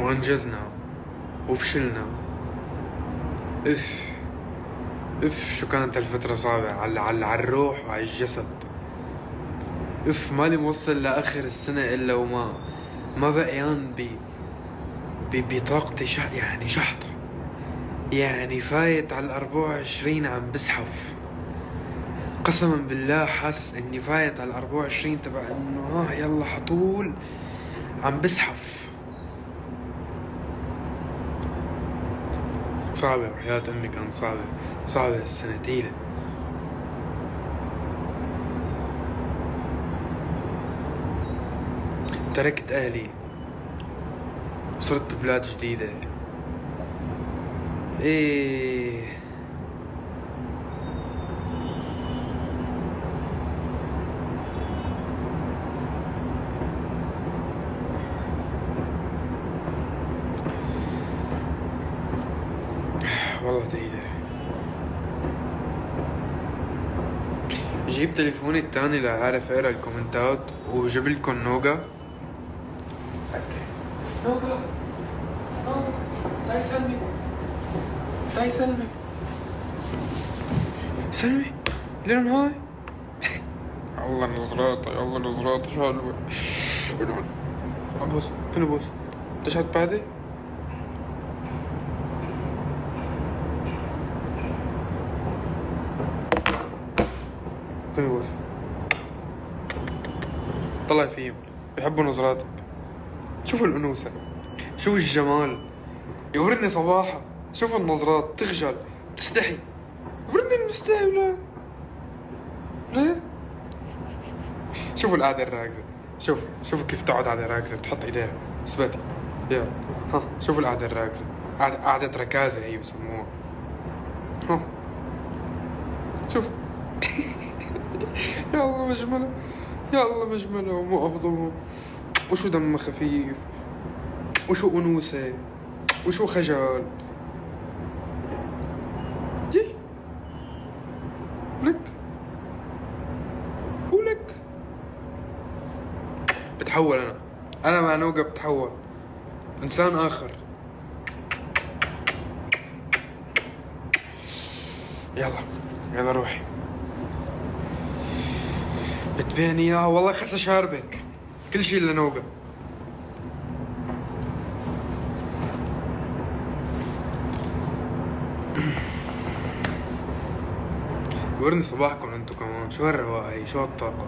وانجزنا وفشلنا. اف شو كانت الفترة صعبة على الروح وعلى الجسد. مالي موصل لاخر السنة الا ما بقيان بطاقتي يعني شحطة. يعني فايت على 24 عم بزحف، قسما بالله حاسس اني فايت على 24 تبع انه يلا حطول، عم بزحف. صعبة وحياة امي كانت صعبة السنة تقيلة. تركت اهلي وصرت ببلاد جديدة. والله تقيلة. جيب تليفوني التاني لعارف اقرا الكومنتات وجبلكن نوغا. نوغا تعي سلمي لين هاي. الله نظرات شو هالوي. بص فين بص تشهد بعدي. فين بص طلع فيهم بيحبوا نظراتك. شوفوا الأنوثة، شوفوا الجمال، يورني صباحة. شوفوا النظرات تخجل تستحي. يورني المستحي ولا ليه؟ شوفوا القعدة الراكزة. شوفوا كيف تقعد قعدة راكزة، تحط ايديها اثبتي. يلا ها شوفوا القعدة الراكزة، قعدة ركازة هي بسموها. ها شوف. يا الله مجملة ومو أفضل. وشو دم خفيف، وشو أنوثة، وشو خجل. يي ولك بتحول. أنا مع نوغا بتحول إنسان آخر. يلا روحي. بتبين إياها والله خسى شاربك كل شي إلا نوغا. ورني صباحكم انتو كمان. شو هالرواقة هي، شو هالطاقة.